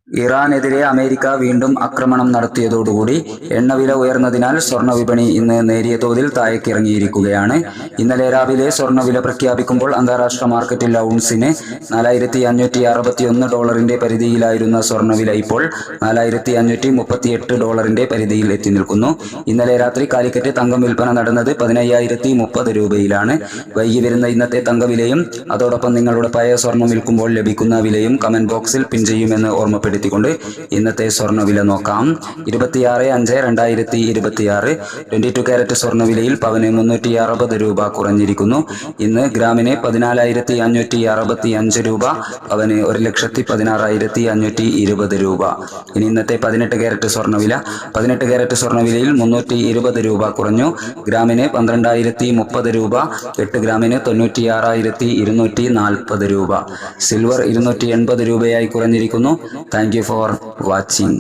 ഇറാനെതിരെ അമേരിക്ക വീണ്ടും ആക്രമണം നടത്തിയതോടുകൂടി എണ്ണവില ഉയർന്നതിനാൽ സ്വർണ്ണ വിപണി ഇന്ന് നേരിയ തോതിൽ താഴേക്കിറങ്ങിയിരിക്കുകയാണ്. ഇന്നലെ രാവിലെ സ്വർണ്ണവില പ്രഖ്യാപിക്കുമ്പോൾ അന്താരാഷ്ട്ര മാർക്കറ്റിൽ ഔൺസിന് $4,561 പരിധിയിലായിരുന്ന സ്വർണ്ണവില ഇപ്പോൾ $4,538 പരിധിയിൽ എത്തി നിൽക്കുന്നു. ഇന്നലെ രാത്രി കാലിക്കറ്റ് തങ്കം വിൽപ്പന നടന്നത് 15,030 രൂപയിലാണ്. വൈകി വരുന്ന ഇന്നത്തെ തങ്കവിലയും അതോടൊപ്പം നിങ്ങളുടെ പഴയ സ്വർണം വിൽക്കുമ്പോൾ ലഭിക്കുന്ന വിലയും കമന്റ് ബോക്സിൽ പിൻ ചെയ്യുമെന്ന് ഓർമ്മപ്പെടുത്തി കൊണ്ട് ഇന്നത്തെ സ്വർണ്ണവില നോക്കാം. 26/5/2026 22 കാരറ്റ് സ്വർണ്ണവിലയിൽ പവന് 360 രൂപ കുറഞ്ഞിരിക്കുന്നു. ഇന്ന് ഗ്രാമിന് 14,565 രൂപ, പവന് 1,16,520 രൂപ. ഇനി ഇന്നത്തെ 18 കാരറ്റ് സ്വർണ്ണവില. 18 കാരറ്റ് സ്വർണ്ണവിലയിൽ 320 രൂപ കുറഞ്ഞു. ഗ്രാമിന് 12,030 രൂപ, 8 ഗ്രാമിന് 96,240 രൂപ. സിൽവർ 280 രൂപയായി കുറഞ്ഞിരിക്കുന്നു. Thank you for watching.